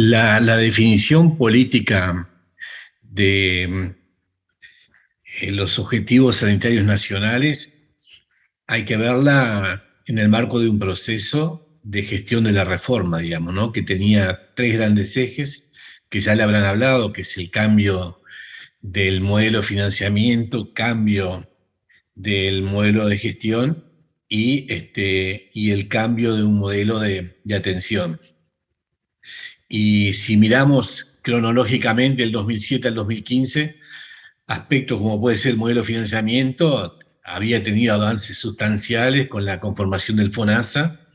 La definición política de los objetivos sanitarios nacionales hay que verla en el marco de un proceso de gestión de la reforma, digamos, ¿no? Que tenía tres grandes ejes que ya le habrán hablado, que es el cambio del modelo de financiamiento, cambio del modelo de gestión y el cambio de un modelo de atención. Y si miramos cronológicamente del 2007 al 2015, aspectos como puede ser el modelo de financiamiento había tenido avances sustanciales con la conformación del FONASA,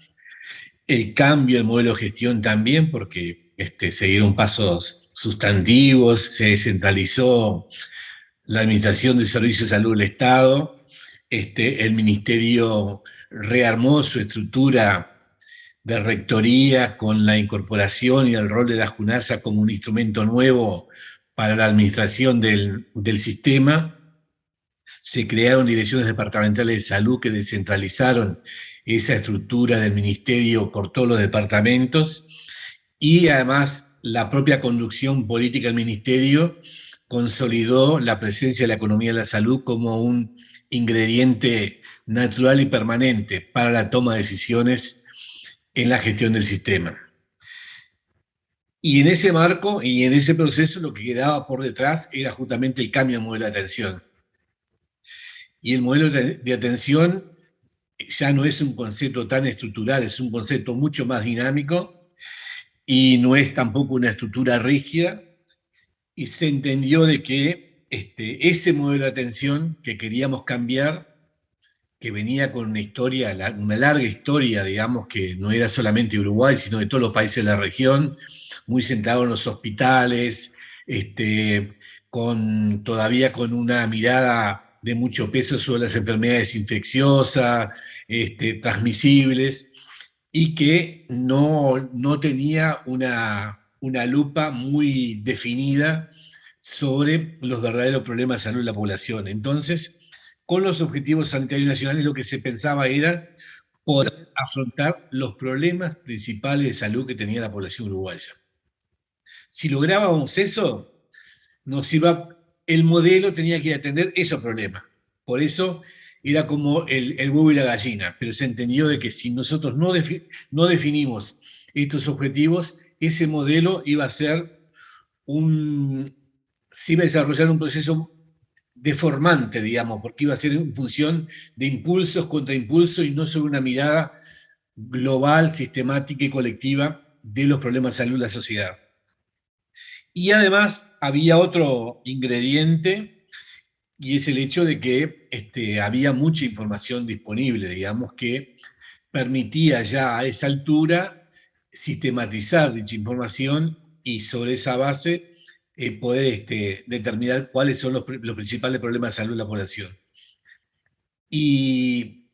el cambio del modelo de gestión también, porque se dieron pasos sustantivos, se descentralizó la Administración de Servicios de Salud del Estado, el Ministerio rearmó su estructura de rectoría con la incorporación y el rol de la JUNASA como un instrumento nuevo para la administración del sistema. Se crearon direcciones departamentales de salud que descentralizaron esa estructura del ministerio por todos los departamentos y además la propia conducción política del ministerio consolidó la presencia de la economía de la salud como un ingrediente natural y permanente para la toma de decisiones en la gestión del sistema. Y en ese marco y en ese proceso lo que quedaba por detrás era justamente el cambio de modelo de atención. Y el modelo de atención ya no es un concepto tan estructural, es un concepto mucho más dinámico y no es tampoco una estructura rígida. Y se entendió de que ese modelo de atención que queríamos cambiar, que venía con una historia, una larga historia, digamos, que no era solamente Uruguay, sino de todos los países de la región, muy centrado en los hospitales, todavía con una mirada de mucho peso sobre las enfermedades infecciosas, transmisibles, y que no tenía una lupa muy definida sobre los verdaderos problemas de salud de la población. Entonces, con los objetivos sanitarios nacionales lo que se pensaba era poder afrontar los problemas principales de salud que tenía la población uruguaya. Si lográbamos eso, el modelo tenía que atender esos problemas. Por eso era como el huevo y la gallina, pero se entendió de que si nosotros no definimos estos objetivos, ese modelo iba a ser se iba a desarrollar un proceso deformante, digamos, porque iba a ser en función de impulsos contra impulsos y no sobre una mirada global, sistemática y colectiva de los problemas de salud de la sociedad. Y además había otro ingrediente, y es el hecho de que había mucha información disponible, digamos, que permitía ya a esa altura sistematizar dicha información y sobre esa base poder determinar cuáles son los principales problemas de salud de la población. Y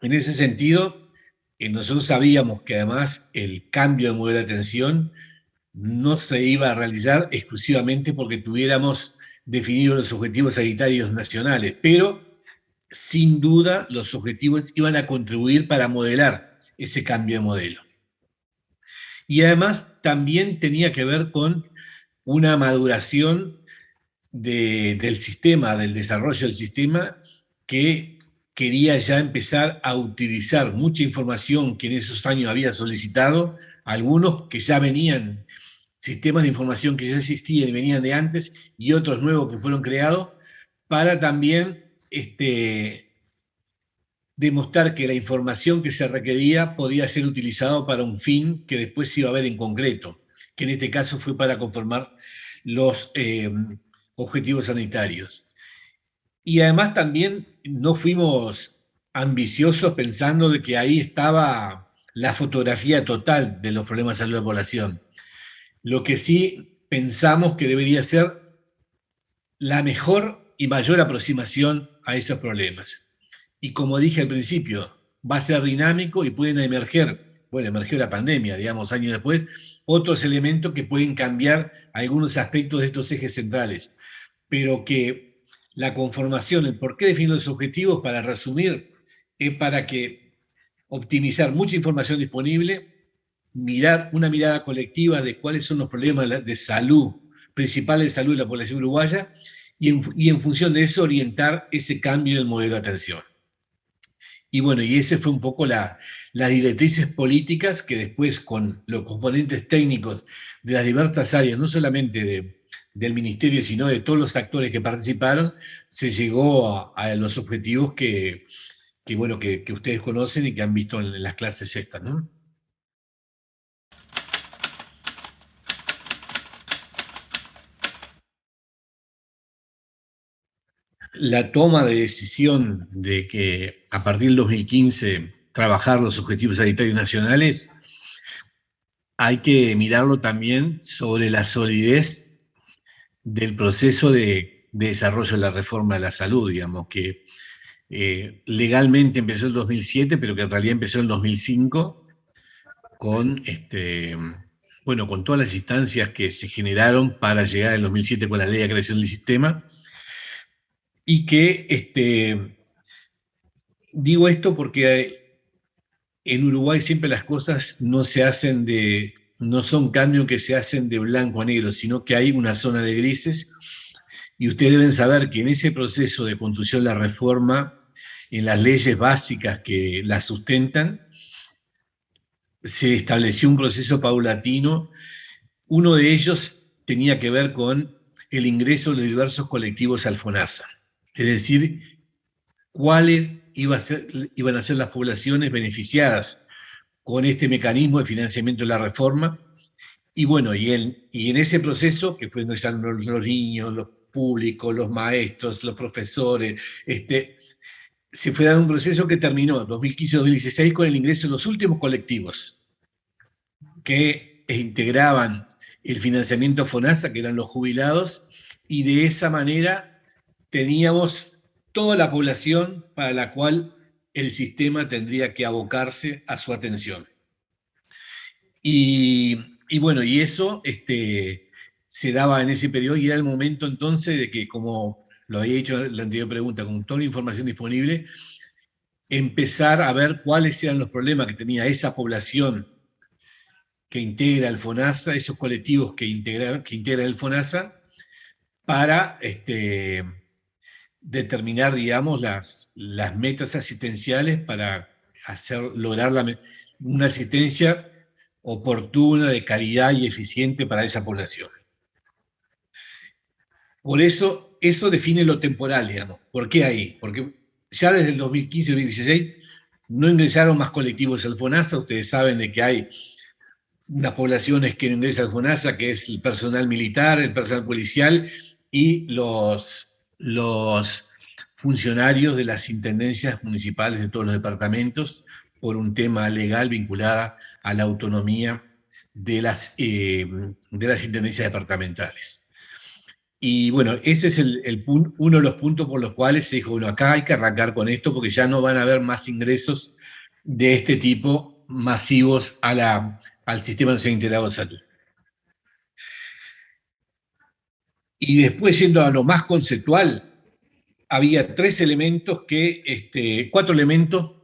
en ese sentido, nosotros sabíamos que además el cambio de modelo de atención no se iba a realizar exclusivamente porque tuviéramos definidos los objetivos sanitarios nacionales, pero sin duda los objetivos iban a contribuir para modelar ese cambio de modelo. Y además también tenía que ver con una maduración del sistema, del desarrollo del sistema, que quería ya empezar a utilizar mucha información que en esos años había solicitado, algunos que ya venían, sistemas de información que ya existían y venían de antes, y otros nuevos que fueron creados, para también demostrar que la información que se requería podía ser utilizada para un fin que después se iba a ver en concreto, que en este caso fue para conformar los objetivos sanitarios. Y además también no fuimos ambiciosos pensando de que ahí estaba la fotografía total de los problemas de salud de la población. Lo que sí pensamos que debería ser la mejor y mayor aproximación a esos problemas. Y como dije al principio, va a ser dinámico y pueden emerger, bueno, emergió la pandemia, digamos, años después, otros elementos que pueden cambiar algunos aspectos de estos ejes centrales, pero que la conformación, el por qué defino los objetivos, para resumir, es para que optimizar mucha información disponible, mirar una mirada colectiva de cuáles son los problemas de salud, principales de salud de la población uruguaya, y en función de eso orientar ese cambio en el modelo de atención. Y bueno, y ese fue un poco las directrices políticas que después con los componentes técnicos de las diversas áreas, no solamente del ministerio, sino de todos los actores que participaron, se llegó a los objetivos bueno, que ustedes conocen y que han visto en las clases estas, ¿no? La toma de decisión de que a partir del 2015 trabajar los objetivos sanitarios nacionales, hay que mirarlo también sobre la solidez del proceso de desarrollo de la reforma de la salud, digamos, que legalmente empezó en el 2007, pero que en realidad empezó en el 2005 con, bueno, con todas las instancias que se generaron para llegar en 2007 con la ley de creación del sistema, y que digo esto porque en Uruguay siempre las cosas no se hacen no son cambios que se hacen de blanco a negro, sino que hay una zona de grises, y ustedes deben saber que en ese proceso de construcción de la reforma, en las leyes básicas que la sustentan, se estableció un proceso paulatino. Uno de ellos tenía que ver con el ingreso de diversos colectivos al FONASA, es decir, cuáles iban a ser las poblaciones beneficiadas con este mecanismo de financiamiento de la reforma. Y bueno, y en ese proceso, que fue donde están los niños, los públicos, los maestros, los profesores, se fue dando un proceso que terminó en 2015-2016 con el ingreso de los últimos colectivos que integraban el financiamiento FONASA, que eran los jubilados, y de esa manera teníamos toda la población para la cual el sistema tendría que abocarse a su atención. Y bueno, y eso se daba en ese periodo, y era el momento entonces de que, como lo había dicho en la anterior pregunta, con toda la información disponible, empezar a ver cuáles eran los problemas que tenía esa población que integra el FONASA, esos colectivos que integran el FONASA, para determinar, digamos, las metas asistenciales para lograr una asistencia oportuna, de calidad y eficiente para esa población. Por eso, eso define lo temporal, digamos. ¿Por qué ahí? Porque ya desde el 2015-2016 no ingresaron más colectivos al FONASA. Ustedes saben de que hay unas poblaciones que no ingresan al FONASA, que es el personal militar, el personal policial y los funcionarios de las intendencias municipales de todos los departamentos, por un tema legal vinculada a la autonomía de las intendencias departamentales. Y bueno, ese es uno de los puntos por los cuales se dijo, bueno, acá hay que arrancar con esto porque ya no van a haber más ingresos de este tipo masivos al Sistema Nacional Integrado de Salud. Y después, yendo a lo más conceptual, había cuatro elementos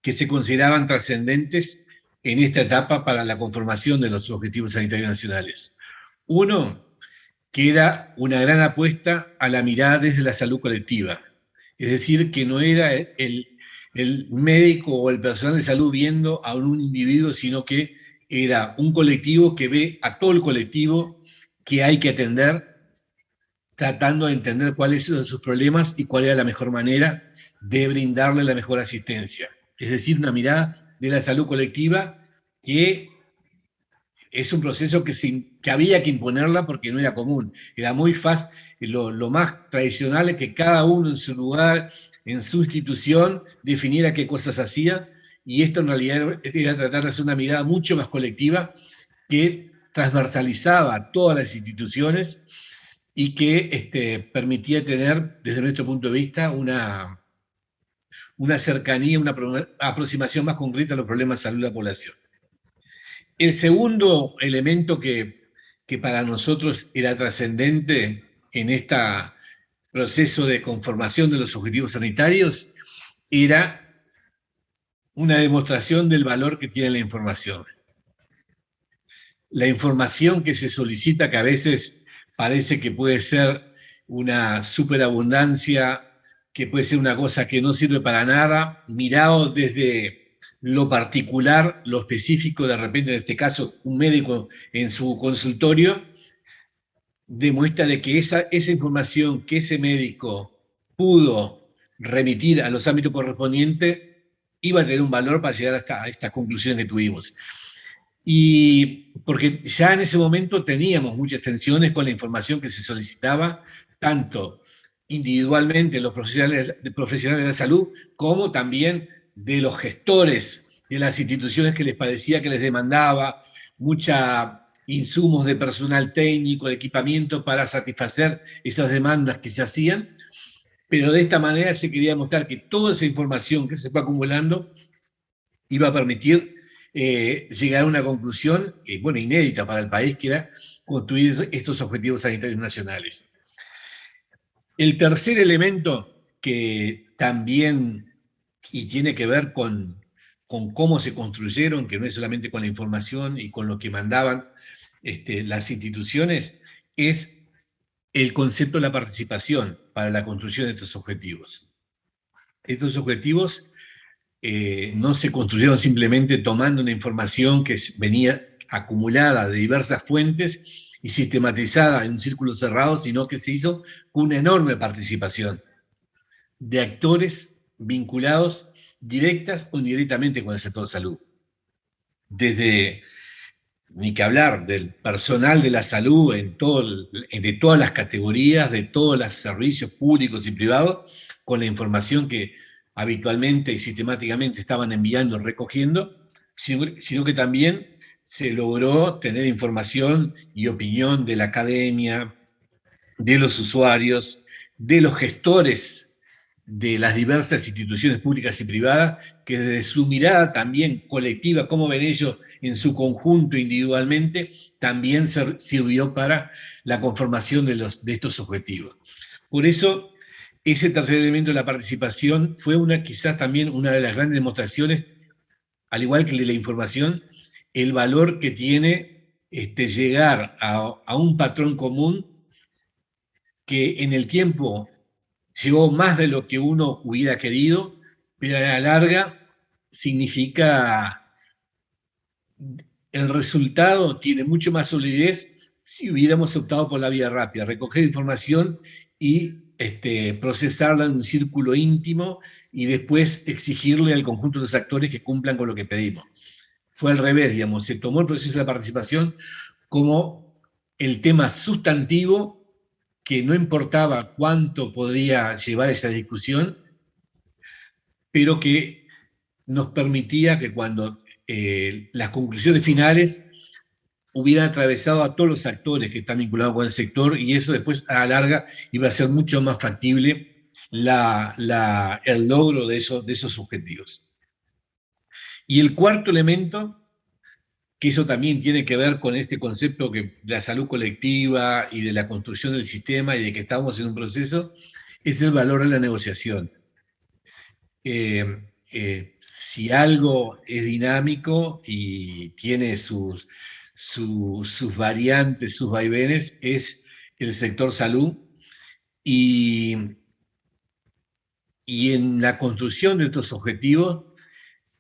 que se consideraban trascendentes en esta etapa para la conformación de los Objetivos Sanitarios Nacionales. Uno, que era una gran apuesta a la mirada desde la salud colectiva. Es decir, que no era el médico o el personal de salud viendo a un individuo, sino que era un colectivo que ve a todo el colectivo que hay que atender, tratando de entender cuáles son sus problemas y cuál era la mejor manera de brindarle la mejor asistencia. Es decir, una mirada de la salud colectiva que es un proceso que había que imponerla porque no era común. Era muy fácil. lo más tradicional es que cada uno en su lugar, en su institución, definiera qué cosas hacía, y esto en realidad era tratar de hacer una mirada mucho más colectiva que transversalizaba todas las instituciones y que permitía tener, desde nuestro punto de vista, una cercanía, una aproximación más concreta a los problemas de salud de la población. El segundo elemento que para nosotros era trascendente en este proceso de conformación de los objetivos sanitarios era una demostración del valor que tiene la información. La información que se solicita, que a veces parece que puede ser una superabundancia, que puede ser una cosa que no sirve para nada, mirado desde lo particular, lo específico, de repente en este caso un médico en su consultorio, demuestra de que esa información que ese médico pudo remitir a los ámbitos correspondientes iba a tener un valor para llegar a estas conclusiones que tuvimos. Y porque ya en ese momento teníamos muchas tensiones con la información que se solicitaba, tanto individualmente los profesionales de la salud, como también de los gestores de las instituciones que les parecía que les demandaba mucha insumos de personal técnico, de equipamiento para satisfacer esas demandas que se hacían, pero de esta manera se quería mostrar que toda esa información que se fue acumulando iba a permitir llegar a una conclusión, bueno, inédita para el país, que era construir estos objetivos sanitarios nacionales. El tercer elemento que también, y tiene que ver con cómo se construyeron, que no es solamente con la información y con lo que mandaban las instituciones, es el concepto de la participación para la construcción de estos objetivos. Estos objetivos no se construyeron simplemente tomando una información que venía acumulada de diversas fuentes y sistematizada en un círculo cerrado, sino que se hizo con una enorme participación de actores vinculados directas o indirectamente con el sector salud. Desde, ni que hablar, del personal de la salud de todas las categorías, de todos los servicios públicos y privados, con la información que habitualmente y sistemáticamente estaban enviando y recogiendo, sino que también se logró tener información y opinión de la academia, de los usuarios, de los gestores de las diversas instituciones públicas y privadas, que desde su mirada también colectiva, como ven ellos en su conjunto individualmente, también sirvió para la conformación de estos objetivos. Por eso, ese tercer elemento de la participación fue quizás también una de las grandes demostraciones, al igual que la información, el valor que tiene llegar a un patrón común que en el tiempo llevó más de lo que uno hubiera querido, pero a la larga significa, el resultado tiene mucho más solidez si hubiéramos optado por la vía rápida, recoger información y procesarla en un círculo íntimo y después exigirle al conjunto de los actores que cumplan con lo que pedimos. Fue al revés, digamos, se tomó el proceso de la participación como el tema sustantivo, que no importaba cuánto podía llevar esa discusión, pero que nos permitía que cuando las conclusiones finales hubieran atravesado a todos los actores que están vinculados con el sector, y eso después a la larga iba a ser mucho más factible el logro de esos objetivos. Y el cuarto elemento, que eso también tiene que ver con este concepto de la salud colectiva y de la construcción del sistema y de que estamos en un proceso, es el valor de la negociación. Si algo es dinámico y tiene sus variantes, sus vaivenes, es el sector salud, y en la construcción de estos objetivos,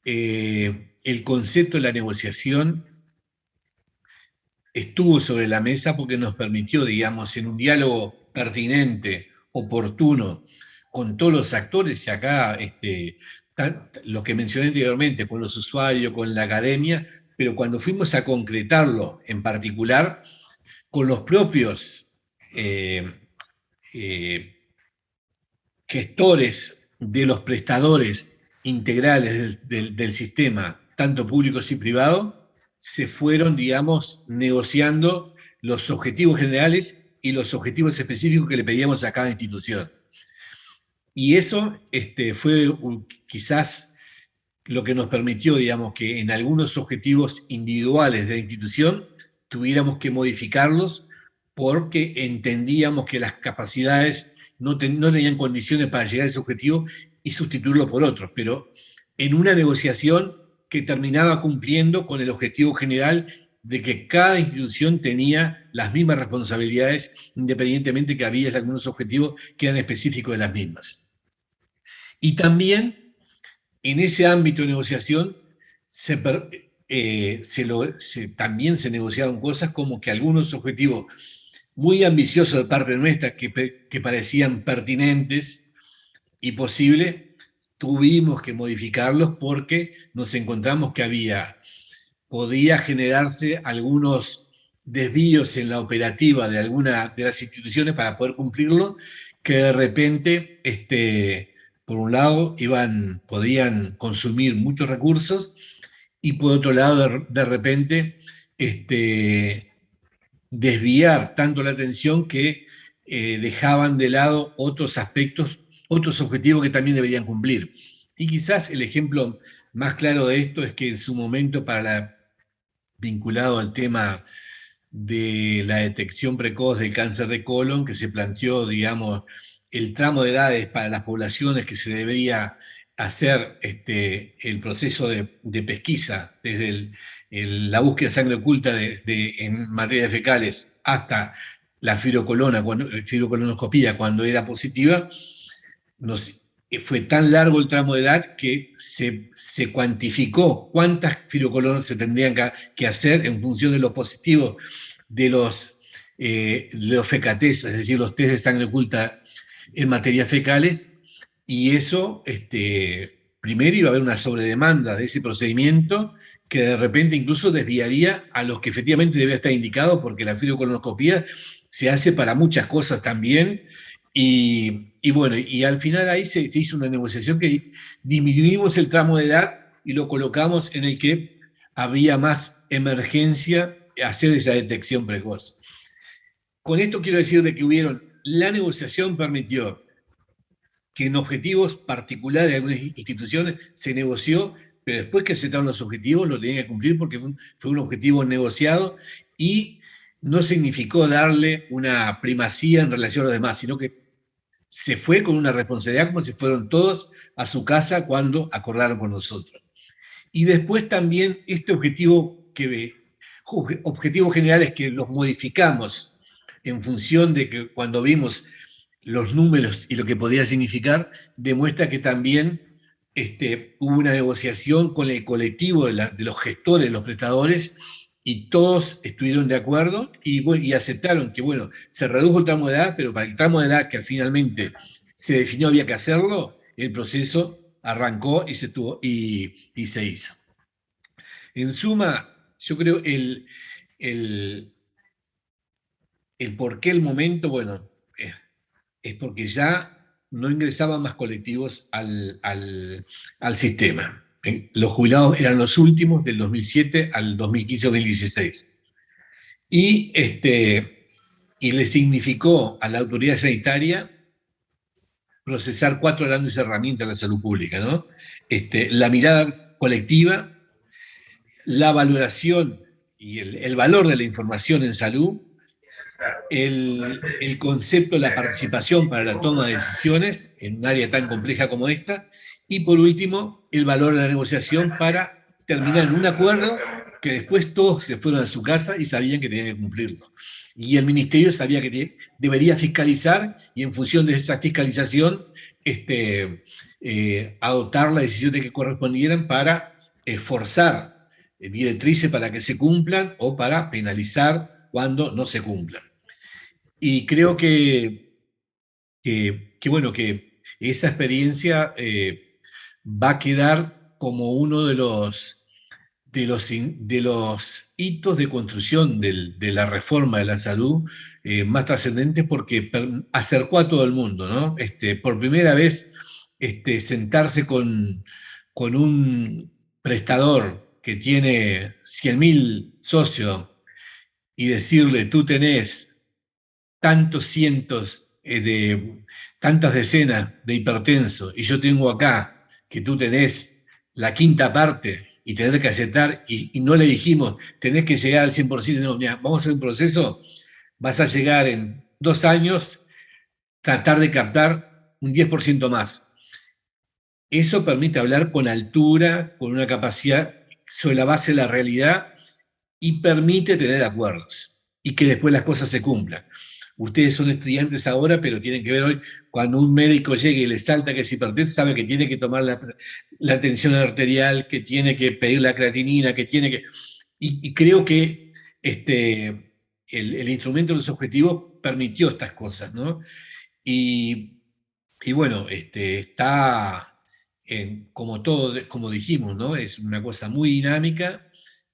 el concepto de la negociación estuvo sobre la mesa porque nos permitió, digamos, en un diálogo pertinente, oportuno, con todos los actores, y acá lo que mencioné anteriormente, con los usuarios, con la academia, pero cuando fuimos a concretarlo en particular, con los propios gestores de los prestadores integrales del sistema, tanto públicos y privados, se fueron, digamos, negociando los objetivos generales y los objetivos específicos que le pedíamos a cada institución. Y eso fue quizás lo que nos permitió, digamos, que en algunos objetivos individuales de la institución tuviéramos que modificarlos porque entendíamos que las capacidades no tenían condiciones para llegar a ese objetivo y sustituirlo por otros, pero en una negociación que terminaba cumpliendo con el objetivo general de que cada institución tenía las mismas responsabilidades, independientemente que había algunos objetivos que eran específicos de las mismas. Y también en ese ámbito de negociación también se negociaron cosas como que algunos objetivos muy ambiciosos de parte nuestra que parecían pertinentes y posibles, tuvimos que modificarlos porque nos encontramos que podía generarse algunos desvíos en la operativa de alguna de las instituciones para poder cumplirlo, que de repente por un lado, podían consumir muchos recursos y por otro lado, de repente, desviar tanto la atención que dejaban de lado otros aspectos, otros objetivos que también deberían cumplir. Y quizás el ejemplo más claro de esto es que en su momento, vinculado al tema de la detección precoz del cáncer de colon, que se planteó, digamos, el tramo de edades para las poblaciones que se debería hacer el proceso de pesquisa, desde la búsqueda de sangre oculta en materia de fecales hasta la fibrocolonoscopía cuando era positiva, fue tan largo el tramo de edad que se cuantificó cuántas fibrocolonias se tendrían que hacer en función de los positivos de los fecates, es decir, los test de sangre oculta en materias fecales, y eso, primero iba a haber una sobredemanda de ese procedimiento que de repente incluso desviaría a los que efectivamente debía estar indicado, porque la fibrocolonscopía se hace para muchas cosas también, y bueno, y al final ahí se hizo una negociación que disminuimos el tramo de edad y lo colocamos en el que había más emergencia hacer esa detección precoz. Con esto quiero decir de que la negociación permitió que en objetivos particulares de algunas instituciones se negoció, pero después que aceptaron los objetivos lo tenían que cumplir porque fue un objetivo negociado y no significó darle una primacía en relación a los demás, sino que se fue con una responsabilidad como si fueron todos a su casa cuando acordaron con nosotros. Y después también objetivos generales que los modificamos en función de que cuando vimos los números y lo que podía significar, demuestra que también hubo una negociación con el colectivo de los gestores, los prestadores, y todos estuvieron de acuerdo y aceptaron que, bueno, se redujo el tramo de edad, pero para el tramo de edad que finalmente se definió había que hacerlo, el proceso arrancó y se hizo. En suma, yo creo el por qué el momento, bueno, es porque ya no ingresaban más colectivos al sistema. Los jubilados eran los últimos del 2007 al 2015-2016. Y le significó a la autoridad sanitaria procesar 4 grandes herramientas de la salud pública, ¿no? La mirada colectiva, la valoración y el valor de la información en salud, el concepto de la participación para la toma de decisiones en un área tan compleja como esta, y por último, el valor de la negociación para terminar en un acuerdo que después todos se fueron a su casa y sabían que tenían que cumplirlo. Y el ministerio sabía que debería fiscalizar y en función de esa fiscalización adoptar las decisiones que correspondieran para forzar directrices para que se cumplan o para penalizar cuando no se cumplan. Y creo bueno, que esa experiencia va a quedar como uno de los de los hitos de construcción de la reforma de la salud más trascendentes porque acercó a todo el mundo, ¿no? Por primera vez, sentarse con un prestador que tiene 100.000 socios y decirle, tú tenés tantos cientos tantas decenas de hipertensos y yo tengo acá que tú tenés la quinta parte y tener que aceptar y no le dijimos, tenés que llegar al 100%, no, mira, vamos a hacer un proceso, vas a llegar en 2 años, tratar de captar un 10% más. Eso permite hablar con altura, con una capacidad sobre la base de la realidad y permite tener acuerdos y que después las cosas se cumplan. Ustedes son estudiantes ahora, pero tienen que ver hoy, cuando un médico llega y le salta que es hipertenso, sabe que tiene que tomar la tensión arterial, que tiene que pedir la creatinina, que tiene que... Y creo que el instrumento de los objetivos permitió estas cosas, ¿no? Y, y bueno, está, como todo, como dijimos, ¿no? Es una cosa muy dinámica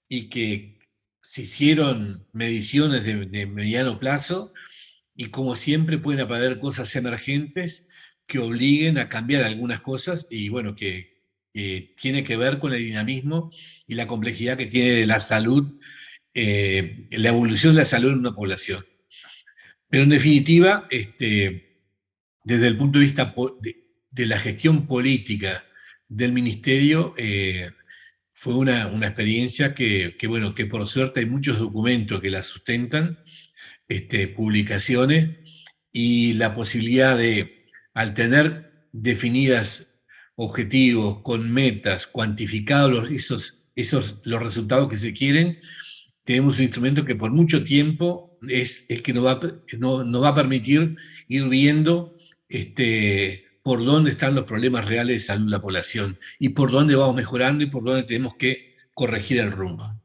y que se hicieron mediciones de mediano plazo y como siempre pueden aparecer cosas emergentes que obliguen a cambiar algunas cosas y bueno, que tiene que ver con el dinamismo y la complejidad que tiene la salud, la evolución de la salud en una población. Pero en definitiva, desde el punto de vista de la gestión política del ministerio, fue una experiencia bueno, que por suerte hay muchos documentos que la sustentan, publicaciones, y la posibilidad de, al tener definidas objetivos con metas, cuantificados los resultados que se quieren, tenemos un instrumento que por mucho tiempo es el que nos va a permitir ir viendo por dónde están los problemas reales de salud de la población y por dónde vamos mejorando y por dónde tenemos que corregir el rumbo.